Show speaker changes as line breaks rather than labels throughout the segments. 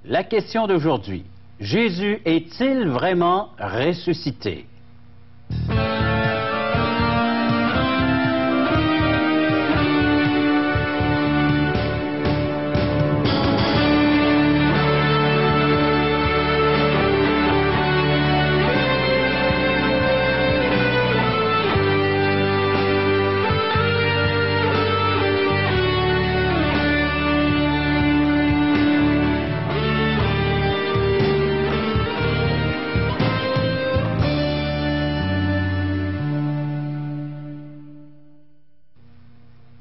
La question d'aujourd'hui, Jésus est-il vraiment ressuscité?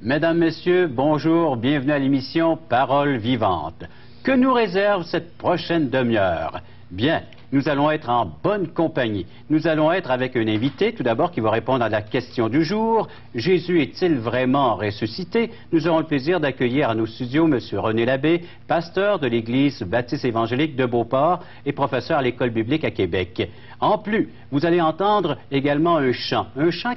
Mesdames, Messieurs, bonjour, bienvenue à l'émission Parole vivante. Que nous réserve cette prochaine demi-heure? Bien, nous allons être en bonne compagnie. Nous allons être avec un invité, tout d'abord, qui va répondre à la question du jour. Jésus est-il vraiment ressuscité? Nous aurons le plaisir d'accueillir à nos studios M. René Labbé, pasteur de l'Église baptiste évangélique de Beauport et professeur à l'École biblique à Québec. En plus, vous allez entendre également un chant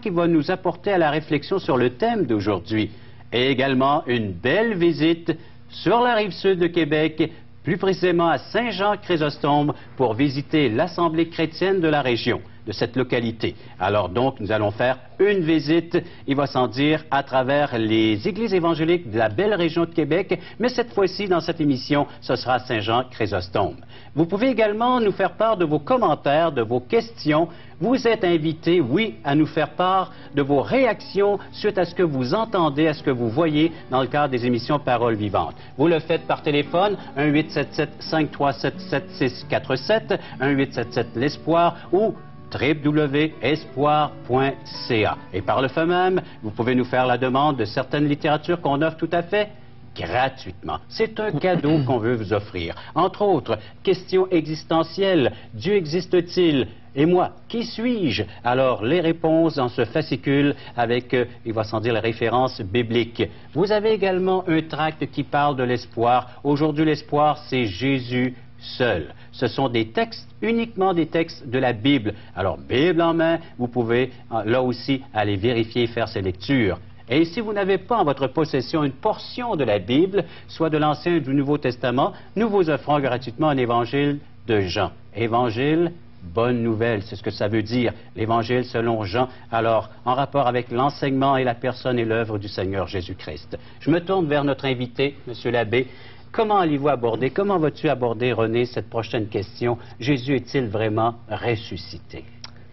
qui va nous apporter à la réflexion sur le thème d'aujourd'hui. Et également une belle visite sur la rive sud de Québec, plus précisément à Saint-Jean-Chrysostome, pour visiter l'Assemblée chrétienne de la région, de cette localité. Alors donc, nous allons faire une visite, il va sans dire, à travers les églises évangéliques de la belle région de Québec, mais cette fois-ci, dans cette émission, ce sera Saint-Jean-Chrysostome. Vous pouvez également nous faire part de vos commentaires, de vos questions. Vous êtes invités, oui, à nous faire part de vos réactions suite à ce que vous entendez, à ce que vous voyez dans le cadre des émissions Paroles vivantes. Vous le faites par téléphone, 1-877-537-7647, 1-877-l'Espoir ou www.espoir.ca. Et par le fait même, vous pouvez nous faire la demande de certaines littératures qu'on offre tout à fait gratuitement. C'est un cadeau qu'on veut vous offrir. Entre autres, questions existentielles. Dieu existe-t-il? Et moi, qui suis-je? Alors, les réponses dans ce fascicule avec, il va sans dire, les références bibliques. Vous avez également un tract qui parle de l'espoir. Aujourd'hui, l'espoir, c'est Jésus seul. Ce sont des textes, uniquement des textes de la Bible. Alors, Bible en main, vous pouvez là aussi aller vérifier et faire ces lectures. Et si vous n'avez pas en votre possession une portion de la Bible, soit de l'Ancien ou du Nouveau Testament, nous vous offrons gratuitement un évangile de Jean. Évangile, bonne nouvelle, c'est ce que ça veut dire, l'évangile selon Jean, alors en rapport avec l'enseignement et la personne et l'œuvre du Seigneur Jésus-Christ. Je me tourne vers notre invité, M. Labbé. Comment allez-vous aborder, comment vas-tu aborder, René, cette prochaine question? Jésus est-il vraiment ressuscité?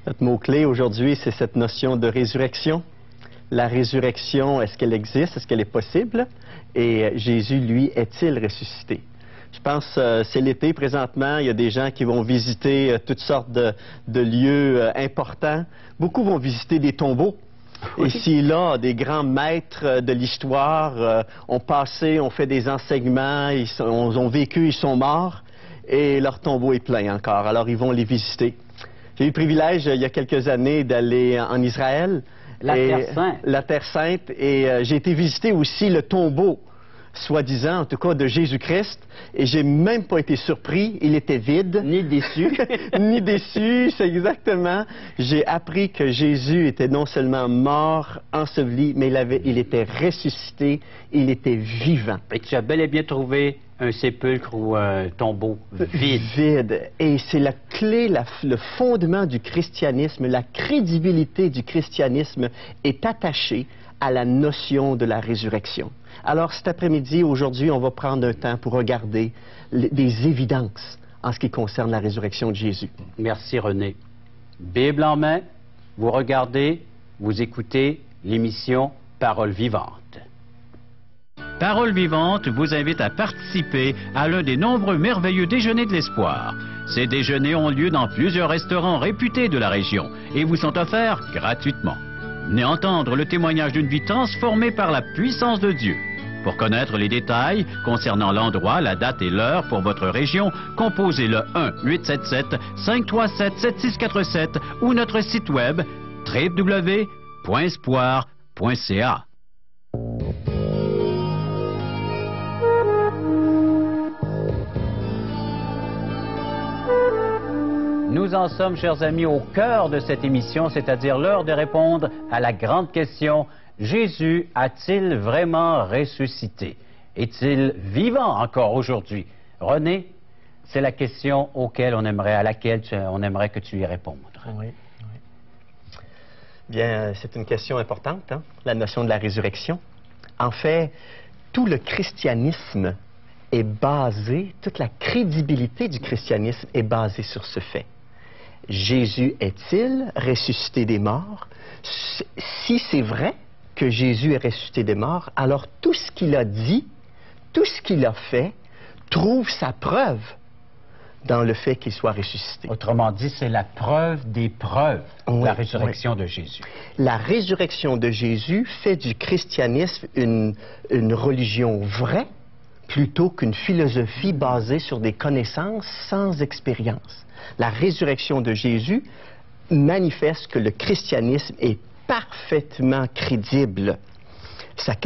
Notre mot-clé aujourd'hui, c'est cette notion de résurrection. La résurrection, est-ce qu'elle existe? Est-ce qu'elle est possible? Et Jésus, lui, est-il ressuscité? Je pense que c'est l'été présentement. Il y a des gens qui vont visiter toutes sortes de lieux importants. Beaucoup vont visiter des tombeaux. Oui. Ici, là, des grands maîtres de l'histoire ont passé, ont fait des enseignements, ils ont vécu, ils sont morts, et leur tombeau est plein encore. Alors, ils vont les visiter. J'ai eu le privilège, il y a quelques années, d'aller en Israël.
La Terre Sainte.
La Terre Sainte. Et j'ai été visiter aussi le tombeau, soi-disant, en tout cas, de Jésus-Christ. Et j'ai même pas été surpris. Il était vide.
Ni déçu.
Ni déçu, c'est exactement. J'ai appris que Jésus était non seulement mort, enseveli, mais il était ressuscité. Il était vivant.
Et tu as bel et bien trouvé un sépulcre ou un tombeau vide.
Vide. Et c'est la clé, le fondement du christianisme, la crédibilité du christianisme est attachée à la notion de la résurrection. Alors cet après-midi, aujourd'hui, on va prendre un temps pour regarder des évidences en ce qui concerne la résurrection de Jésus.
Merci René. Bible en main, vous regardez, vous écoutez l'émission Parole vivante. Parole vivante vous invite à participer à l'un des nombreux merveilleux déjeuners de l'espoir. Ces déjeuners ont lieu dans plusieurs restaurants réputés de la région et vous sont offerts gratuitement. Venez entendre le témoignage d'une vie transformée par la puissance de Dieu. Pour connaître les détails concernant l'endroit, la date et l'heure pour votre région, composez le 1-877-537-7647 ou notre site web www.espoir.ca. Nous en sommes, chers amis, au cœur de cette émission, c'est-à-dire l'heure de répondre à la grande question: Jésus a-t-il vraiment ressuscité? Est-il vivant encore aujourd'hui? René, C'est la question à laquelle on aimerait que tu y répondes.
Oui. Bien, c'est une question importante, hein, la notion de la résurrection. En fait, tout le christianisme est basé, toute la crédibilité du christianisme est basée sur ce fait. Jésus est-il ressuscité des morts? Si c'est vrai que Jésus est ressuscité des morts, alors tout ce qu'il a dit, tout ce qu'il a fait, trouve sa preuve dans le fait qu'il soit ressuscité.
Autrement dit, c'est la preuve des preuves, la résurrection de Jésus.
La résurrection de Jésus fait du christianisme une religion vraie plutôt qu'une philosophie basée sur des connaissances sans expérience. La résurrection de Jésus manifeste que le christianisme est parfaitement crédible.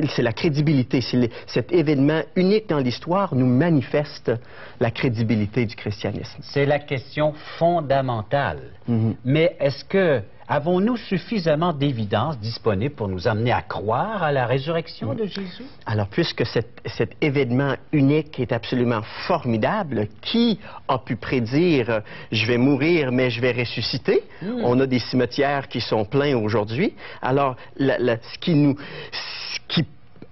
C'est la crédibilité, cet événement unique dans l'histoire nous manifeste la crédibilité du christianisme.
C'est la question fondamentale. Mais avons-nous suffisamment d'évidence disponible pour nous amener à croire à la résurrection de Jésus?
Alors, puisque cet événement unique est absolument formidable, qui a pu prédire « je vais mourir, mais je vais ressusciter » On a des cimetières qui sont pleins aujourd'hui. Alors, ce qui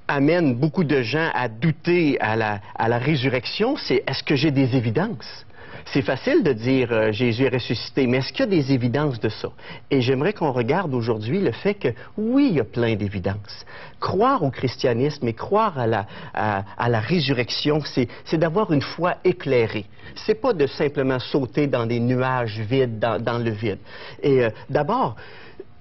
amène beaucoup de gens à douter à la résurrection, c'est est-ce que j'ai des évidences? C'est facile de dire Jésus est ressuscité, mais est-ce qu'il y a des évidences de ça? Et j'aimerais qu'on regarde aujourd'hui le fait que, oui, il y a plein d'évidences. Croire au christianisme et croire à la résurrection, c'est d'avoir une foi éclairée. C'est pas de simplement sauter dans des nuages vides, dans le vide. Et d'abord,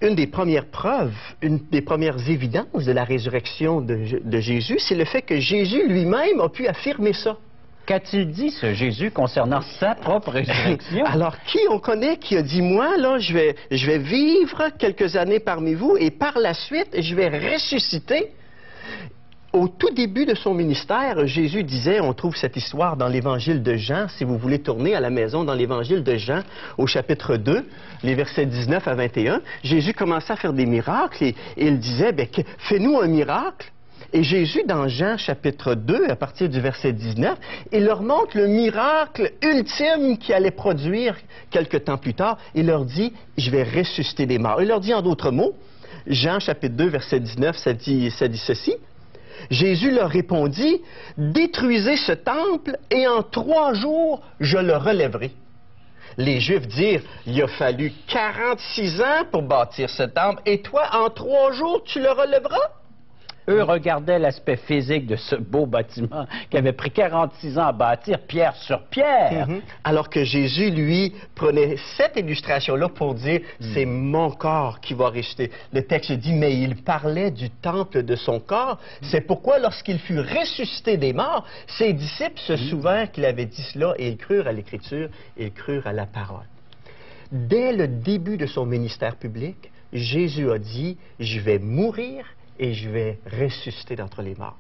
une des premières preuves, une des premières évidences de la résurrection de Jésus, c'est le fait que Jésus lui-même a pu affirmer ça.
Qu'a-t-il dit, ce Jésus, concernant sa propre résurrection?
Alors, qui on connaît qui a dit, moi, là, je vais vivre quelques années parmi vous et par la suite, je vais ressusciter? Au tout début de son ministère, Jésus disait, on trouve cette histoire dans l'Évangile de Jean, si vous voulez tourner à la maison dans l'Évangile de Jean, au chapitre 2, les versets 19 à 21, Jésus commençait à faire des miracles et il disait, fais-nous un miracle. Et Jésus, dans Jean chapitre 2, à partir du verset 19, il leur montre le miracle ultime qu'il allait produire quelque temps plus tard. Il leur dit, je vais ressusciter des morts. Il leur dit en d'autres mots, Jean chapitre 2, verset 19, ça dit ceci. Jésus leur répondit, détruisez ce temple et en 3 jours, je le relèverai. Les Juifs dirent, il a fallu 46 ans pour bâtir ce temple et toi, en 3 jours, tu le relèveras?
Eux regardaient l'aspect physique de ce beau bâtiment qui avait pris 46 ans à bâtir, pierre sur pierre.
Alors que Jésus, lui, prenait cette illustration-là pour dire, c'est mon corps qui va ressusciter. Le texte dit, mais il parlait du temple de son corps. C'est pourquoi, lorsqu'il fut ressuscité des morts, ses disciples se souvinrent qu'il avait dit cela et ils crurent à l'Écriture et ils crurent à la parole. Dès le début de son ministère public, Jésus a dit, je vais mourir et je vais ressusciter d'entre les morts.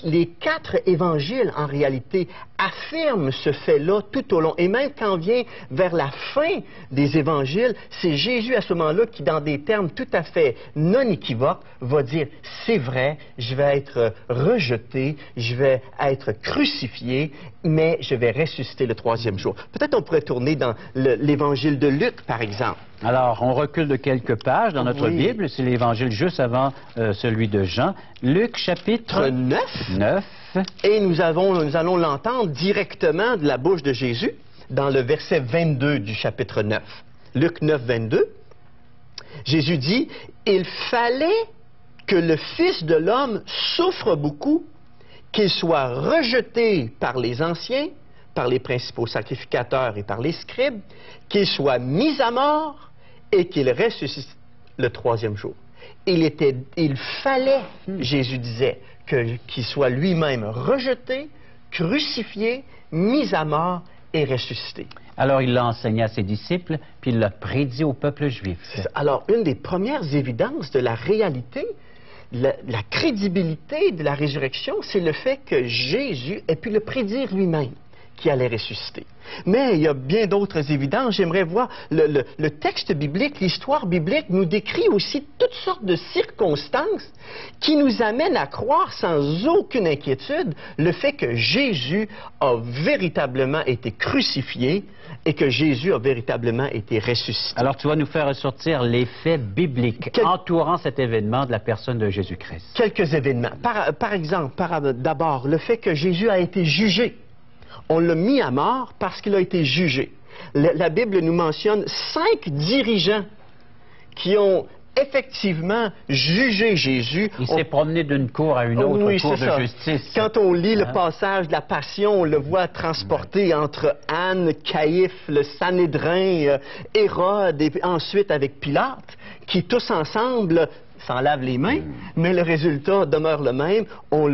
Les 4 évangiles, en réalité, affirment ce fait-là tout au long. Et même quand on vient vers la fin des évangiles, c'est Jésus à ce moment-là qui, dans des termes tout à fait non équivoques, va dire « c'est vrai, je vais être rejeté, je vais être crucifié, mais je vais ressusciter le 3e jour. » Peut-être on pourrait tourner dans l'évangile de Luc, par exemple.
Alors, on recule de quelques pages dans notre Bible. C'est l'évangile juste avant celui de Jean. Luc, chapitre 9.
Et nous allons l'entendre directement de la bouche de Jésus dans le verset 22 du chapitre 9. Luc 9, 22. Jésus dit, « Il fallait que le Fils de l'homme souffre beaucoup, qu'il soit rejeté par les anciens, par les principaux sacrificateurs et par les scribes, qu'il soit mis à mort et qu'il ressuscite le 3e jour. » Il fallait, Jésus disait, qu'il soit lui-même rejeté, crucifié, mis à mort et ressuscité.
Alors il l'a enseigné à ses disciples, puis il l'a prédit au peuple juif.
Alors, une des premières évidences de la réalité, la crédibilité de la résurrection, c'est le fait que Jésus ait pu le prédire lui-même. qui allait ressusciter. Mais il y a bien d'autres évidences. J'aimerais voir le texte biblique, l'histoire biblique nous décrit aussi toutes sortes de circonstances qui nous amènent à croire sans aucune inquiétude le fait que Jésus a véritablement été crucifié et que Jésus a véritablement été ressuscité.
Alors, tu vas nous faire ressortir les faits bibliques entourant cet événement de la personne de Jésus-Christ.
Quelques événements. Par exemple, d'abord, le fait que Jésus a été jugé. On l'a mis à mort parce qu'il a été jugé. La Bible nous mentionne 5 dirigeants qui ont effectivement jugé Jésus.
Il s'est promené d'une cour à une autre cour de justice.
Quand on lit le passage de la Passion, on le voit transporter entre Anne, Caïphe, le Sanhédrin, Hérode, et ensuite avec Pilate, qui tous ensemble s'en lavent les mains, mais le résultat demeure le même. On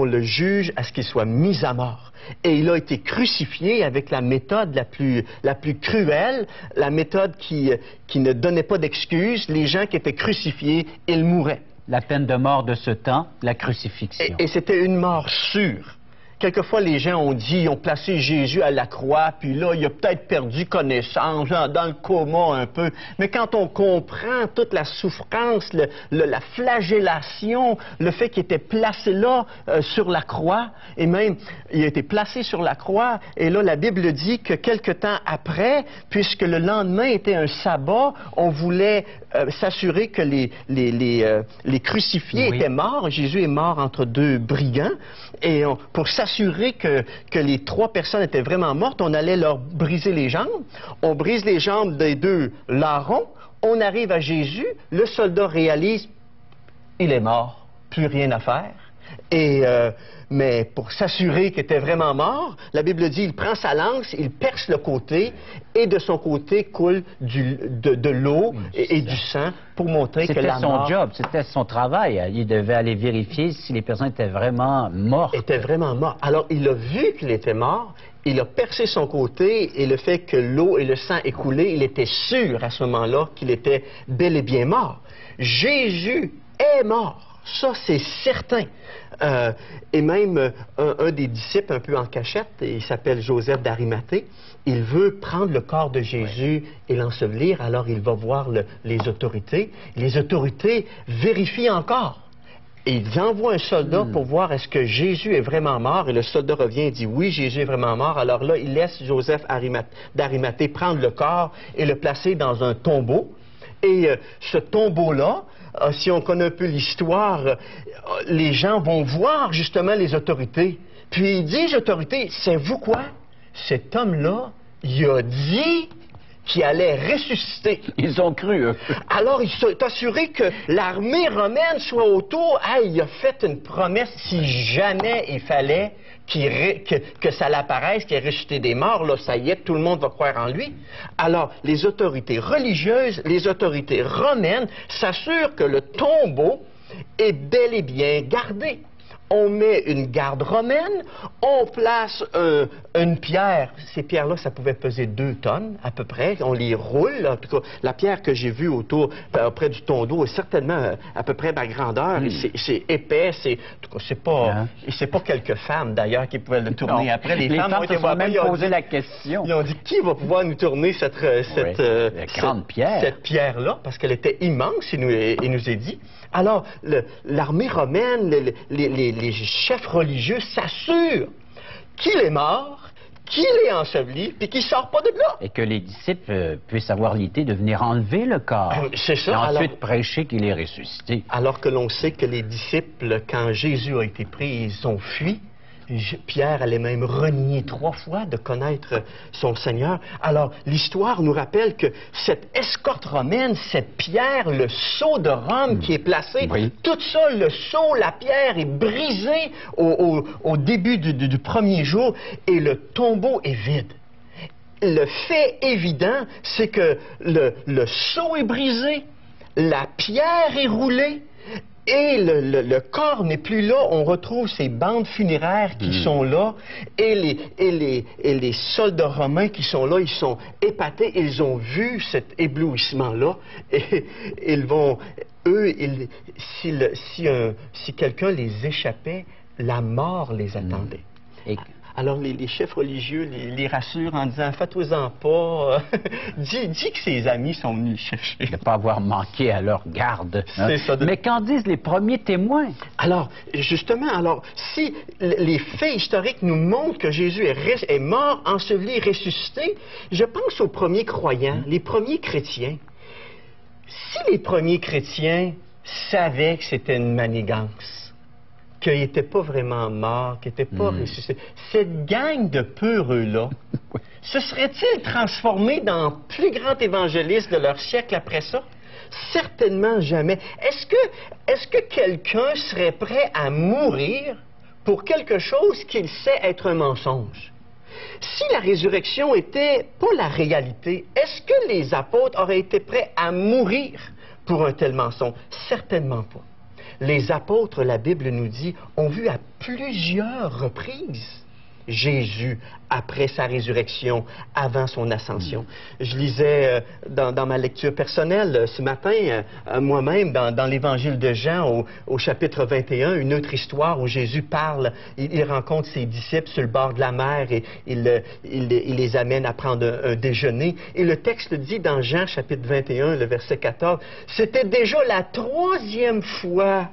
le juge à ce qu'il soit mis à mort. Et il a été crucifié avec la méthode la plus cruelle, la méthode qui ne donnait pas d'excuses. Les gens qui étaient crucifiés, ils mouraient.
La peine de mort de ce temps, la crucifixion.
Et c'était une mort sûre. Quelquefois, les gens ont dit, ils ont placé Jésus à la croix, puis là, il a peut-être perdu connaissance, genre dans le coma un peu. Mais quand on comprend toute la souffrance, la flagellation, le fait qu'il était placé là, sur la croix, et même, il a été placé sur la croix, et là, la Bible dit que quelque temps après, puisque le lendemain était un sabbat, on voulait s'assurer que les crucifiés étaient morts. Jésus est mort entre 2 brigands, et pour s'assurer que les 3 personnes étaient vraiment mortes, on allait leur briser les jambes. On brise les jambes des 2 larrons, on arrive à Jésus, le soldat réalise, il est mort, plus rien à faire. Mais pour s'assurer qu'il était vraiment mort, la Bible dit, il prend sa lance, il perce le côté, et de son côté coule de l'eau et du sang pour montrer que la mort...
C'était son job, c'était son travail. Il devait aller vérifier si les personnes étaient vraiment mortes.
Étaient vraiment mortes. Alors, il a vu qu'il était mort, il a percé son côté, et le fait que l'eau et le sang écoulaient, il était sûr à ce moment-là qu'il était bel et bien mort. Jésus est mort. Ça, c'est certain. Et même un des disciples, un peu en cachette, il s'appelle Joseph d'Arimathée, il veut prendre le corps de Jésus et l'ensevelir, alors il va voir les autorités. Les autorités vérifient encore. Et ils envoient un soldat pour voir est-ce que Jésus est vraiment mort. Et le soldat revient et dit oui, Jésus est vraiment mort. Alors là, il laisse Joseph d'Arimathée prendre le corps et le placer dans un tombeau. Et ce tombeau-là, si on connaît un peu l'histoire, les gens vont voir justement les autorités. Puis ils disent aux autorités, savez-vous quoi? Cet homme-là, il a dit qu'il allait ressusciter.
Ils ont cru, eux.
Alors, il s'est assuré que l'armée romaine soit autour. Hey, il a fait une promesse, si jamais il fallait que ça l'apparaisse, qu'il ait ressuscité des morts, là, ça y est, tout le monde va croire en lui. Alors, les autorités religieuses, les autorités romaines s'assurent que le tombeau est bel et bien gardé. On met une garde romaine, on place une pierre. Ces pierres-là, ça pouvait peser 2 tonnes à peu près. On les roule. En tout cas, la pierre que j'ai vue auprès du tombeau est certainement à peu près ma grandeur. C'est épais. C'est pas quelques femmes d'ailleurs qui pouvaient le tourner.
Non.
Après,
les femmes
ont été
se sont même posé la question.
Ils ont dit qui va pouvoir nous tourner cette
grande pierre.
Cette pierre-là, parce qu'elle était immense, il nous est dit. Alors, l'armée romaine, les chefs religieux s'assurent qu'il est mort, qu'il est enseveli, puis qu'il ne sort pas de là.
Et que les disciples puissent avoir l'idée de venir enlever le corps.
C'est ça.
Et ensuite prêcher qu'il est ressuscité.
Alors que l'on sait que les disciples, quand Jésus a été pris, ils ont fui. Pierre allait même renier 3 fois de connaître son Seigneur. Alors, l'histoire nous rappelle que cette escorte romaine, cette pierre, le sceau de Rome qui est placé, tout ça, le sceau, la pierre est brisée au début du premier jour et le tombeau est vide. Le fait évident, c'est que le sceau est brisé, la pierre est roulée, et le corps n'est plus là. On retrouve ces bandes funéraires qui sont là, et les soldats romains qui sont là, ils sont épatés, ils ont vu cet éblouissement-là, et ils vont, eux, si quelqu'un les échappait, la mort les attendait. Alors les chefs religieux les rassurent en disant « Faites-vous-en pas, dis que ses amis sont venus le chercher. »
De ne pas avoir manqué à leur garde. Hein?
C'est ça.
Mais qu'en disent les premiers témoins?
Alors, justement, si les faits historiques nous montrent que Jésus est mort, enseveli, ressuscité, je pense aux premiers croyants, les premiers chrétiens. Si les premiers chrétiens savaient que c'était une manigance, qu'il n'était pas vraiment mort, qu'il n'était pas ressuscité, cette gang de peureux-là, se serait-il transformé dans plus grand évangéliste de leur siècle après ça? Certainement jamais. Est-ce que quelqu'un serait prêt à mourir pour quelque chose qu'il sait être un mensonge? Si la résurrection était pas la réalité, est-ce que les apôtres auraient été prêts à mourir pour un tel mensonge? Certainement pas. Les apôtres, la Bible nous dit, ont vu à plusieurs reprises Jésus après sa résurrection, avant son ascension. Je lisais dans ma lecture personnelle ce matin, moi-même, dans l'Évangile de Jean, au chapitre 21, une autre histoire où Jésus parle, il rencontre ses disciples sur le bord de la mer et il les amène à prendre un déjeuner. Et le texte dit dans Jean, chapitre 21, le verset 14, « C'était déjà la 3e fois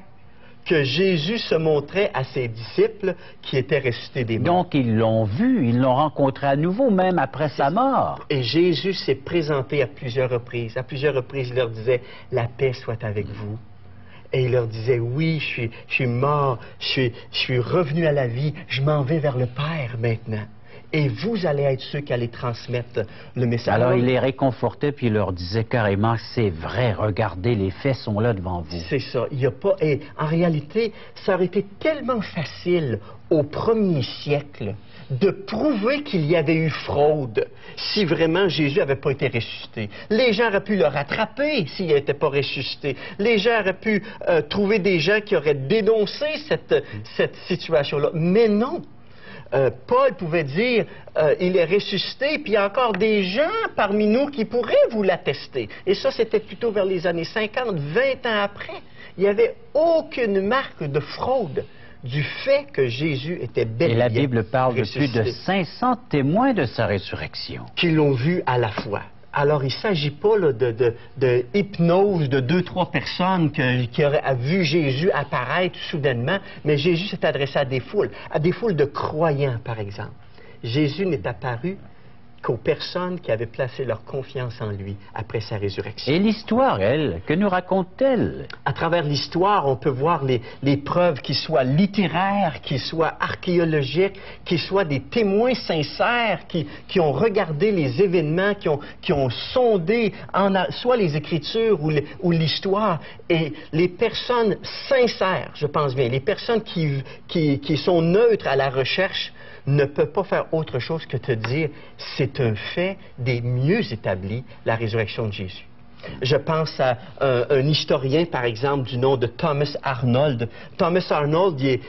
que Jésus se montrait à ses disciples qui étaient ressuscités des morts. »
Donc, ils l'ont vu, ils l'ont rencontré à nouveau, même après sa mort.
Et Jésus s'est présenté à plusieurs reprises. À plusieurs reprises, il leur disait « La paix soit avec vous ». Et il leur disait « Oui, je suis mort, je suis revenu à la vie, je m'en vais vers le Père maintenant. » Et vous allez être ceux qui allez transmettre le message.
Alors, il les réconfortait, puis il leur disait carrément, c'est vrai, regardez, les faits sont là devant vous.
C'est ça. Il y a pas... Et en réalité, ça aurait été tellement facile au 1er siècle de prouver qu'il y avait eu fraude si vraiment Jésus n'avait pas été ressuscité. Les gens auraient pu le rattraper s'il n'était pas ressuscité. Les gens auraient pu trouver des gens qui auraient dénoncé cette situation-là. Mais non. Paul pouvait dire il est ressuscité, puis il y a encore des gens parmi nous qui pourraient vous l'attester. Et ça, c'était plutôt vers les années 50, 20 ans après. Il n'y avait aucune marque de fraude du fait que Jésus était bel et bien
Et la Bible parle de plus de
ressuscité.
500 témoins de sa résurrection.
Qui l'ont vu à la fois. Alors, il ne s'agit pas là, de hypnose de 2-3 personnes qui auraient vu Jésus apparaître soudainement, mais Jésus s'est adressé à des foules de croyants, par exemple. Jésus n'est apparu qu'aux personnes qui avaient placé leur confiance en lui après sa résurrection.
Et l'histoire, elle, que nous raconte-t-elle?
À travers l'histoire, on peut voir les preuves qui soient littéraires, qui soient archéologiques, qui soient des témoins sincères, qui ont regardé les événements, qui ont sondé soit les Écritures ou l'histoire. Et les personnes sincères, je pense bien, les personnes qui sont neutres à la recherche, ne peut pas faire autre chose que te dire c'est un fait des mieux établis, la résurrection de Jésus. Je pense à un historien, par exemple, du nom de Thomas Arnold. Thomas Arnold, il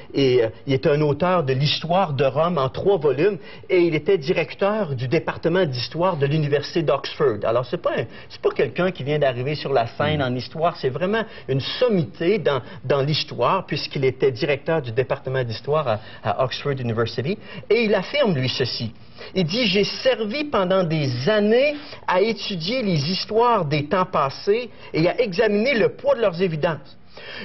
est un auteur de l'histoire de Rome en 3 volumes et il était directeur du département d'histoire de l'université d'Oxford. Alors, c'est pas quelqu'un qui vient d'arriver sur la scène en histoire, c'est vraiment une sommité dans l'histoire puisqu'il était directeur du département d'histoire à Oxford University. Et il affirme, lui, ceci. Il dit « J'ai servi pendant des années à étudier les histoires des temps passés et à examiner le poids de leurs évidences.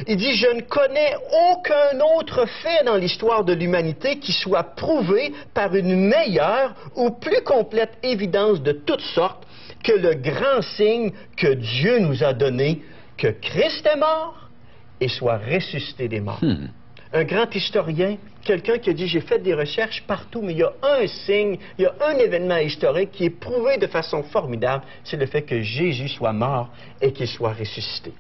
Il dit « Je ne connais aucun autre fait dans l'histoire de l'humanité qui soit prouvé par une meilleure ou plus complète évidence de toutes sortes que le grand signe que Dieu nous a donné, que Christ est mort et soit ressuscité des morts. » Un grand historien, quelqu'un qui a dit « J'ai fait des recherches partout, mais il y a un signe, il y a un événement historique qui est prouvé de façon formidable, c'est le fait que Jésus soit mort et qu'il soit ressuscité. »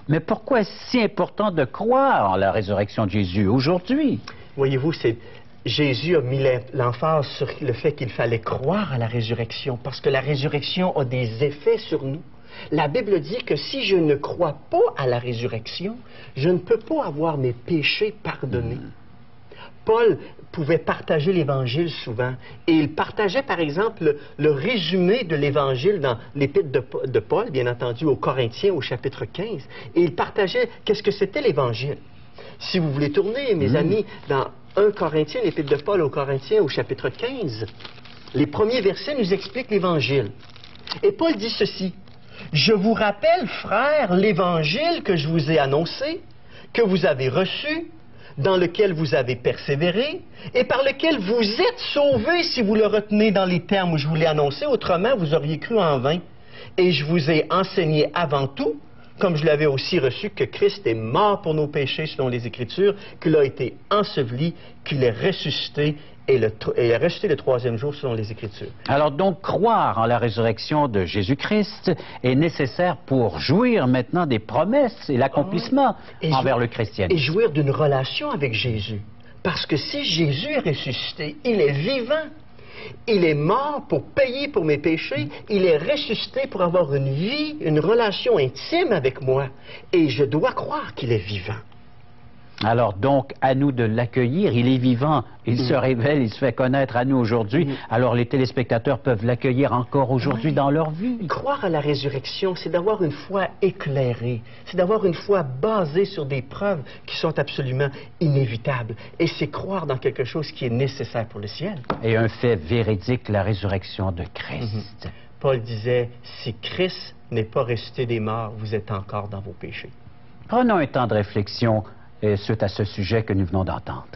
Mais pourquoi est-ce si important de croire en la résurrection de Jésus aujourd'hui?
Voyez-vous, Jésus a mis l'emphase sur le fait qu'il fallait croire à la résurrection, parce que la résurrection a des effets sur nous. La Bible dit que si je ne crois pas à la résurrection, je ne peux pas avoir mes péchés pardonnés. Paul pouvait partager l'Évangile souvent, et il partageait par exemple le résumé de l'Évangile dans l'Épître de Paul, bien entendu, aux Corinthiens au chapitre 15, et il partageait qu'est-ce que c'était l'Évangile. Si vous voulez tourner, mes amis, dans 1 Corinthiens, l'Épître de Paul aux Corinthiens au chapitre 15, les premiers versets nous expliquent l'Évangile. Et Paul dit ceci: « Je vous rappelle, frères, l'Évangile que je vous ai annoncé, que vous avez reçu, dans lequel vous avez persévéré, et par lequel vous êtes sauvés si vous le retenez dans les termes où je vous l'ai annoncé, autrement vous auriez cru en vain. Et je vous ai enseigné avant tout, comme je l'avais aussi reçu, que Christ est mort pour nos péchés selon les Écritures, qu'il a été enseveli, qu'il est ressuscité, et est ressuscité le troisième jour selon les Écritures. »
Alors donc, croire en la résurrection de Jésus-Christ est nécessaire pour jouir maintenant des promesses et l'accomplissement envers le christianisme.
Et jouir d'une relation avec Jésus. Parce que si Jésus est ressuscité, il est vivant. Il est mort pour payer pour mes péchés. Il est ressuscité pour avoir une vie, une relation intime avec moi. Et je dois croire qu'il est vivant.
Alors donc, à nous de l'accueillir. Il est vivant, il se révèle, il se fait connaître à nous aujourd'hui. Alors les téléspectateurs peuvent l'accueillir encore aujourd'hui dans leur vie.
Croire à la résurrection, c'est d'avoir une foi éclairée. C'est d'avoir une foi basée sur des preuves qui sont absolument inévitables. Et c'est croire dans quelque chose qui est nécessaire pour le ciel.
Et un fait véridique, la résurrection de Christ.
Paul disait, si Christ n'est pas ressuscité des morts, vous êtes encore dans vos péchés.
Prenons un temps de réflexion suite à ce sujet que nous venons d'entendre.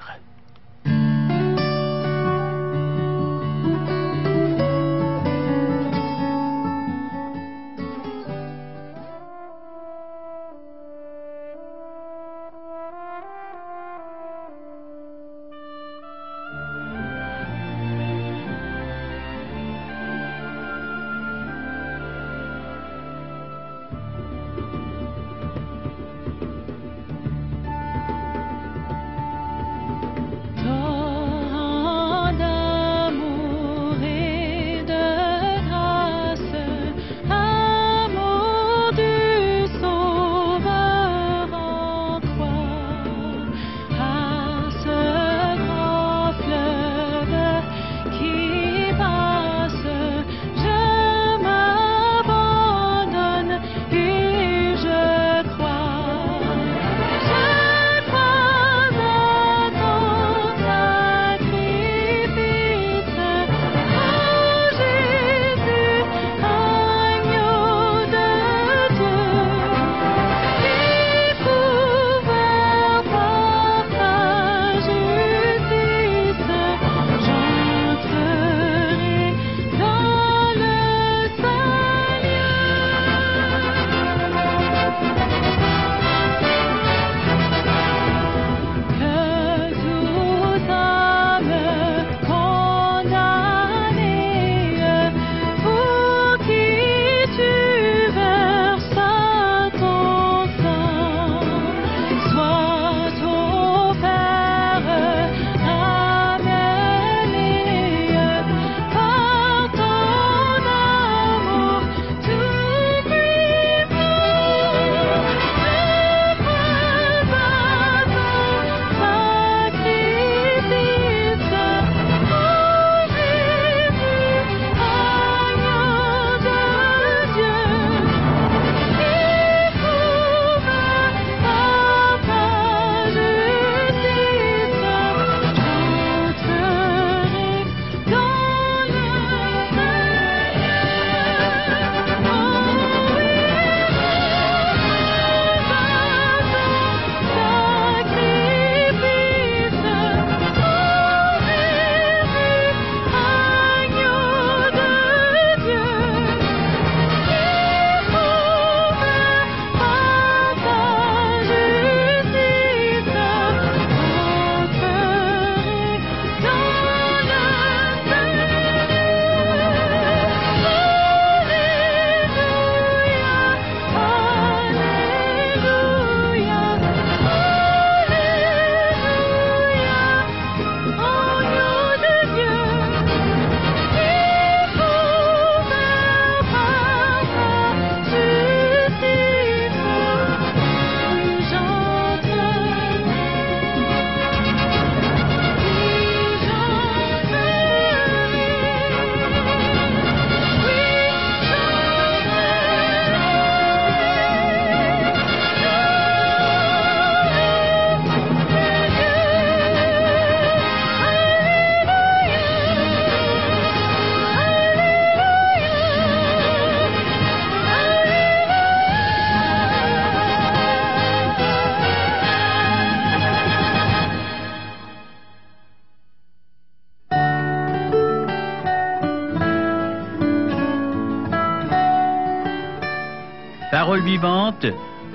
Parole vivante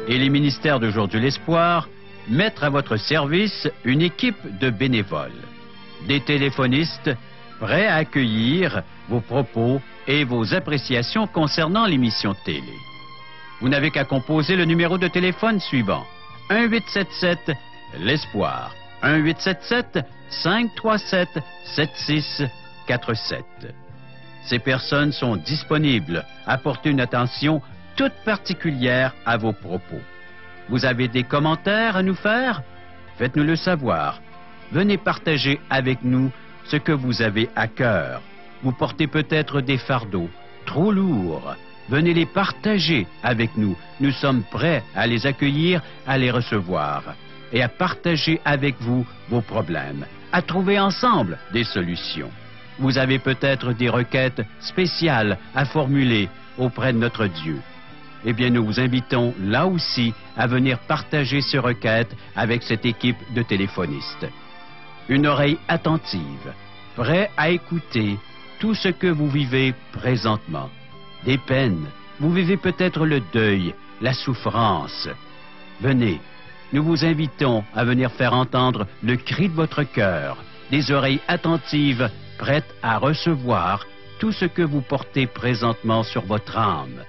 et les ministères de Jour de l'Espoir mettent à votre service une équipe de bénévoles, des téléphonistes prêts à accueillir vos propos et vos appréciations concernant l'émission télé. Vous n'avez qu'à composer le numéro de téléphone suivant: 1-877 l'Espoir, 1-877-537-7647. Ces personnes sont disponibles à porter une attention toute particulière à vos propos. Vous avez des commentaires à nous faire? Faites-nous le savoir. Venez partager avec nous ce que vous avez à cœur. Vous portez peut-être des fardeaux trop lourds. Venez les partager avec nous. Nous sommes prêts à les accueillir, à les recevoir et à partager avec vous vos problèmes, à trouver ensemble des solutions. Vous avez peut-être des requêtes spéciales à formuler auprès de notre Dieu. Eh bien, nous vous invitons là aussi à venir partager ces requêtes avec cette équipe de téléphonistes. Une oreille attentive, prêt à écouter tout ce que vous vivez présentement. Des peines, vous vivez peut-être le deuil, la souffrance. Venez, nous vous invitons à venir faire entendre le cri de votre cœur, des oreilles attentives, prêtes à recevoir tout ce que vous portez présentement sur votre âme.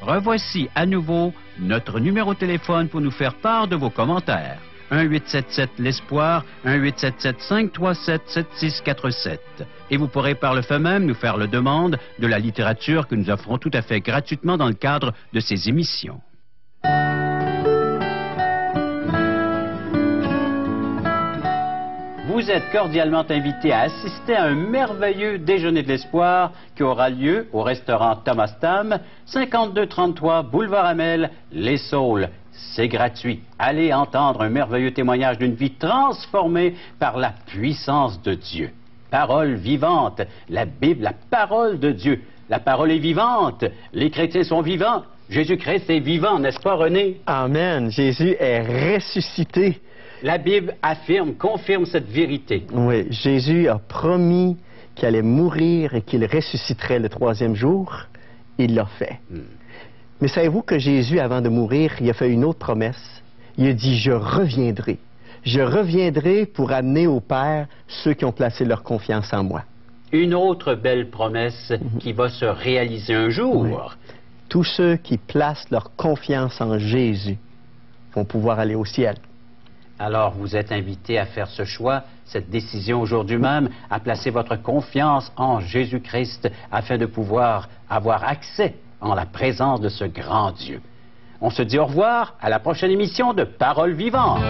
Revoici à nouveau notre numéro de téléphone pour nous faire part de vos commentaires. 1-877 l'Espoir, 1-877-537-7647. Et vous pourrez par le fait même nous faire la demande de la littérature que nous offrons tout à fait gratuitement dans le cadre de ces émissions. Vous êtes cordialement invités à assister à un merveilleux déjeuner de l'espoir qui aura lieu au restaurant Thomas Tam, 5233 boulevard Amel, Les Saules. C'est gratuit. Allez entendre un merveilleux témoignage d'une vie transformée par la puissance de Dieu. Parole vivante, la Bible, la parole de Dieu. La parole est vivante, les chrétiens sont vivants. Jésus-Christ est vivant, n'est-ce pas, René?
Amen. Jésus est ressuscité.
La Bible affirme, confirme cette vérité.
Oui, Jésus a promis qu'il allait mourir et qu'il ressusciterait le troisième jour. Il l'a fait. Mais savez-vous que Jésus, avant de mourir, il a fait une autre promesse? Il a dit, je reviendrai. Je reviendrai pour amener au Père ceux qui ont placé leur confiance en moi.
Une autre belle promesse qui va se réaliser un jour.
Oui. Tous ceux qui placent leur confiance en Jésus vont pouvoir aller au ciel.
Alors, vous êtes invités à faire ce choix, cette décision aujourd'hui même, à placer votre confiance en Jésus-Christ afin de pouvoir avoir accès en la présence de ce grand Dieu. On se dit au revoir à la prochaine émission de Parole vivante.